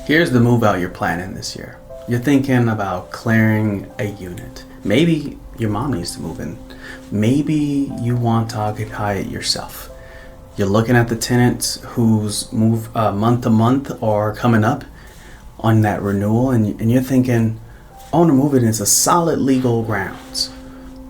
Here's the move out you're planning this year. You're thinking about clearing a unit. Maybe your mom needs to move in. Maybe you want to occupy it yourself. You're looking at the tenants whose move month to month are coming up on that renewal, and you're thinking, owner moving is a solid legal grounds.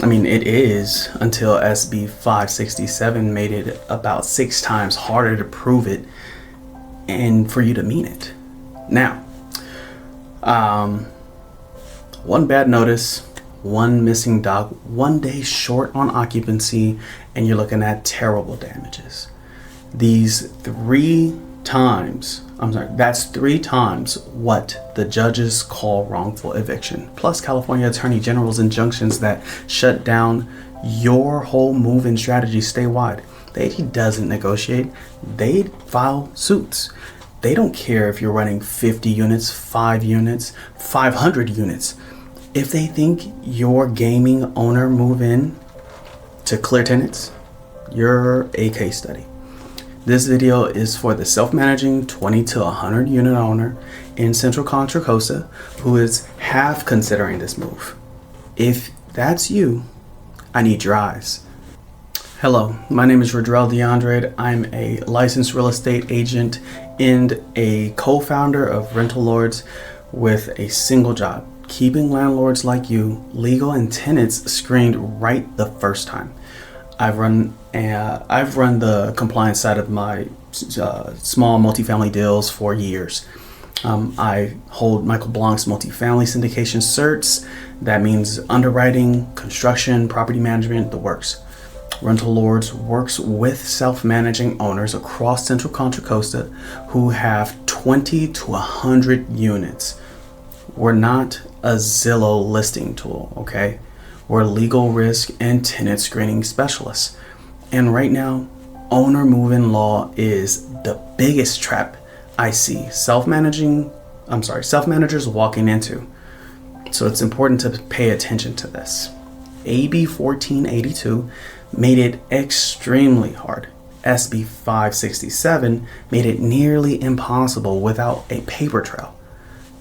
I mean, it is until SB 567 made it about 6 times harder to prove it and for you to mean it. Now, one bad notice, one missing dock, 1 day short on occupancy, and you're looking at terrible damages. That's 3 times what the judges call wrongful eviction, plus California Attorney General's injunctions that shut down your whole move-in strategy statewide. He doesn't negotiate. They file suits. They don't care if you're running 50 units, 5 units, 500 units. If they think you're gaming owner move-in to clear tenants, you're a case study. This video is for the self-managing 20 to 100 unit owner in Central Contra Costa who is half considering this move. If that's you, I need your eyes. Hello, my name is Rodrell DeAndre. I'm a licensed real estate agent and a co-founder of Rental Lords with a single job, keeping landlords like you legal and tenants screened right the first time. I've run the compliance side of my small multifamily deals for years. I hold Michael Blanc's multifamily syndication certs. That means underwriting, construction, property management, the works. Rental Lords works with self-managing owners across Central Contra Costa who have 20 to 100 units. We're not a Zillow listing tool, okay? We're legal risk and tenant screening specialists. And right now, owner move-in law is the biggest trap I see self-managers walking into. So it's important to pay attention to this. AB 1482 made it extremely hard. SB 567 made it nearly impossible without a paper trail.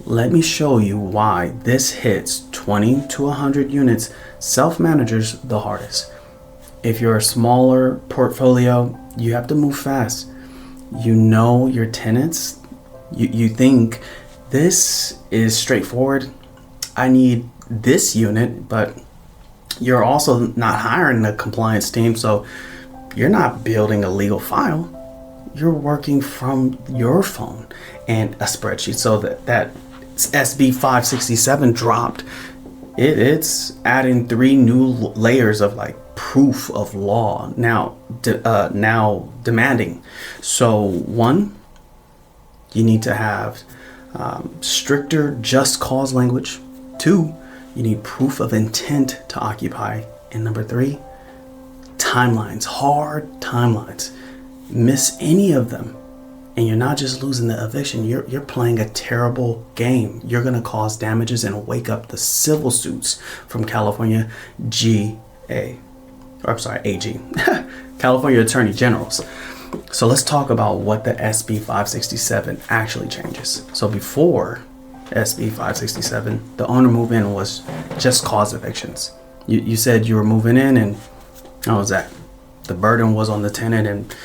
Let me show you why this hits 20 to 100 units self-managers the hardest. If you're a smaller portfolio, you have to move fast. You know your tenants. You think this is straightforward. I need this unit, but you're also not hiring a compliance team, so you're not building a legal file. You're working from your phone and a spreadsheet. So that SB 567 dropped. It's adding 3 new layers of like proof of law now demanding. So 1, you need to have stricter just cause language. 2, you need proof of intent to occupy. And number 3, timelines, hard timelines. Miss any of them, and you're not just losing the eviction, you're playing a terrible game. You're going to cause damages and wake up the civil suits from California AG, California Attorney Generals. So let's talk about what the SB 567 actually changes. So before SB 567, the owner move-in was just cause evictions. You said you were moving in, and how was that? The burden was on the tenant and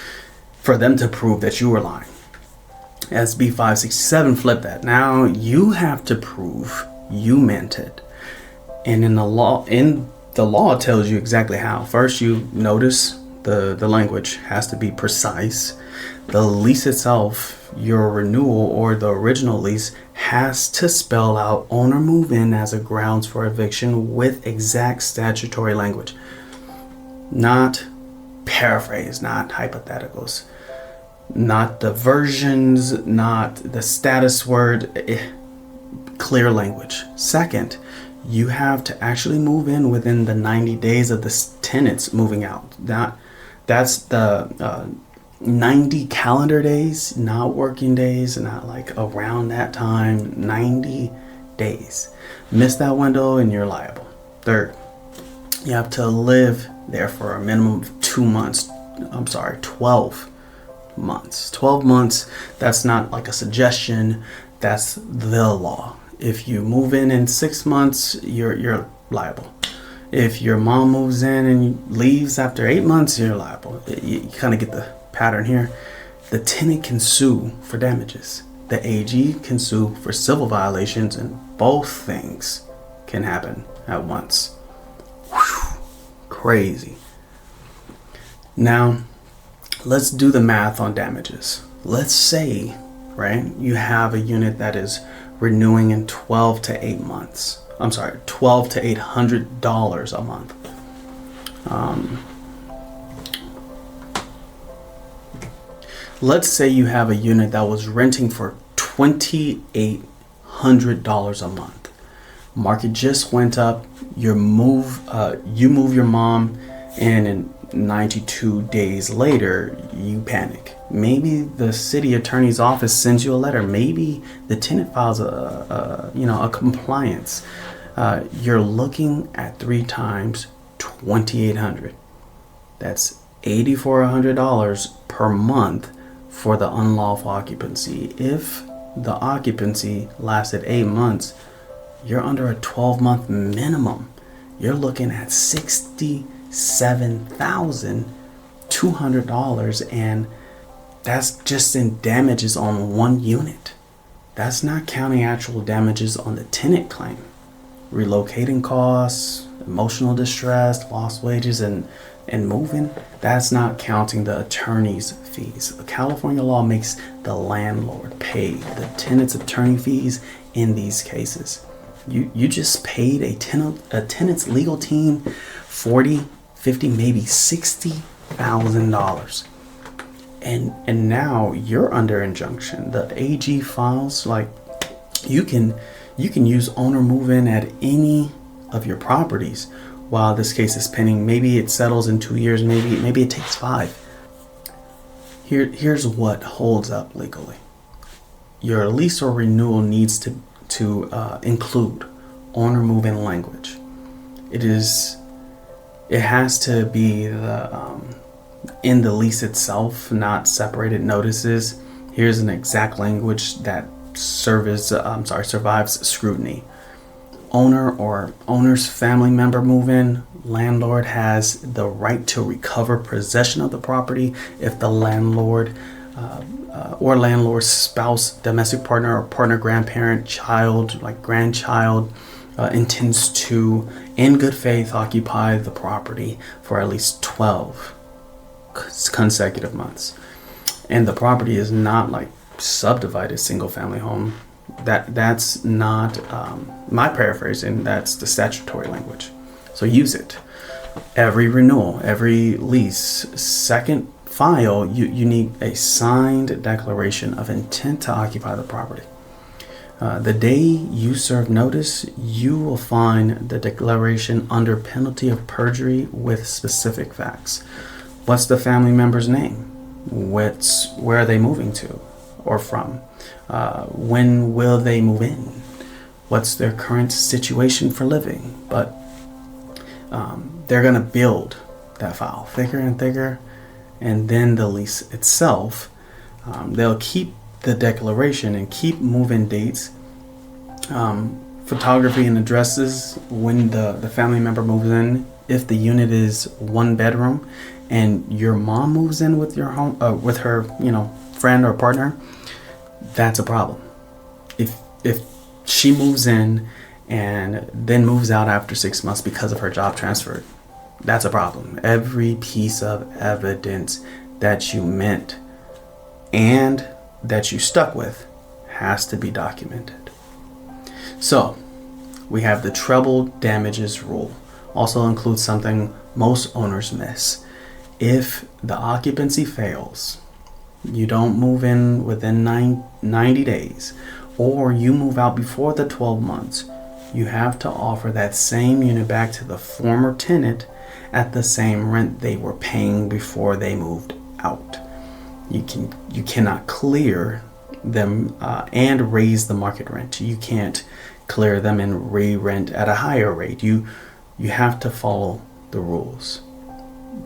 for them to prove that you were lying. SB 567 flipped that. Now you have to prove you meant it. And in the law tells you exactly how. First, you notice the language has to be precise. The lease itself, your renewal or the original lease, has to spell out owner move-in as a grounds for eviction with exact statutory language. Not paraphrase, not hypotheticals, not the versions, not the status word, clear language. Second, you have to actually move in within the 90 days of the tenants moving out. That's the 90 calendar days, not working days, not like around that time, 90 days. Miss that window and you're liable. Third, you have to live there for a minimum of 12 months. 12 months. That's not like a suggestion. That's the law. If you move in 6 months, you're liable. If your mom moves in and leaves after 8 months, you're liable. You kind of get the pattern here. The tenant can sue for damages. The AG can sue for civil violations, and both things can happen at once. Whew, crazy. Now, let's do the math on damages. Let's say, right, you have a unit that is renewing in 12 to 8 months. I'm sorry, $12 to $800 a month. Let's say you have a unit that was renting for $2,800 a month. Market just went up. You move your mom, and in 92 days later, you panic. Maybe the city attorney's office sends you a letter. Maybe the tenant files a compliance. You're looking at 3 times $2,800. That's $8,400 per month for the unlawful occupancy. If the occupancy lasted 8 months, you're under a 12-month minimum. You're looking at $67,200, and that's just in damages on one unit. That's not counting actual damages on the tenant claim. Relocating costs, emotional distress, lost wages, and moving, that's not counting the attorney's fees. California law makes the landlord pay the tenant's attorney fees in these cases. You just paid a tenant's legal team $40, $50, maybe $60,000. And now you're under injunction. The AG files, like, you can use owner move-in at any of your properties while this case is pending. Maybe it settles in 2 years, maybe it takes 5. Here's what holds up legally. Your lease or renewal needs to include owner move-in language. It has to be in the lease itself, not separated notices. Here's an exact language that survives scrutiny. Owner or owner's family member move in. Landlord has the right to recover possession of the property if the landlord or landlord's spouse, domestic partner, or partner, grandparent, child, like grandchild, intends to, in good faith, occupy the property for at least 12 consecutive months. And the property is not like subdivided single family home. That's not my paraphrasing. That's the statutory language. So use it. Every renewal, every lease, second file, you need a signed declaration of intent to occupy the property. The day you serve notice, you will find the declaration under penalty of perjury with specific facts. What's the family member's name? Where are they moving to or from? When will they move in? What's their current situation for living? But they're going to build that file thicker and thicker, and then the lease itself, they'll keep the declaration and keep move-in dates, photography and addresses when the family member moves in. If the unit is 1 bedroom and your mom moves in with your home with her friend or partner, that's a problem. If she moves in and then moves out after 6 months because of her job transfer, that's a problem. Every piece of evidence that you meant and that you stuck with has to be documented. So we have the treble damages rule. Also includes something most owners miss. If the occupancy fails, you don't move in within 90 days, or you move out before the 12 months, you have to offer that same unit back to the former tenant at the same rent they were paying before they moved out. You cannot clear them and raise the market rent. You can't clear them and re-rent at a higher rate. You have to follow the rules.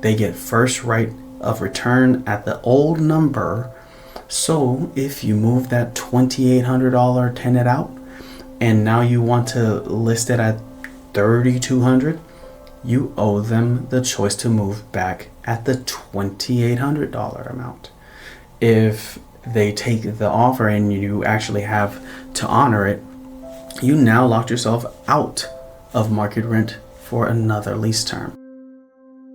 They get first right of return at the old number So if you move that $2,800 tenant out and now you want to list it at $3,200, you owe them the choice to move back at the $2,800 amount. If they take the offer and you actually have to honor it, you now locked yourself out of market rent for another lease term.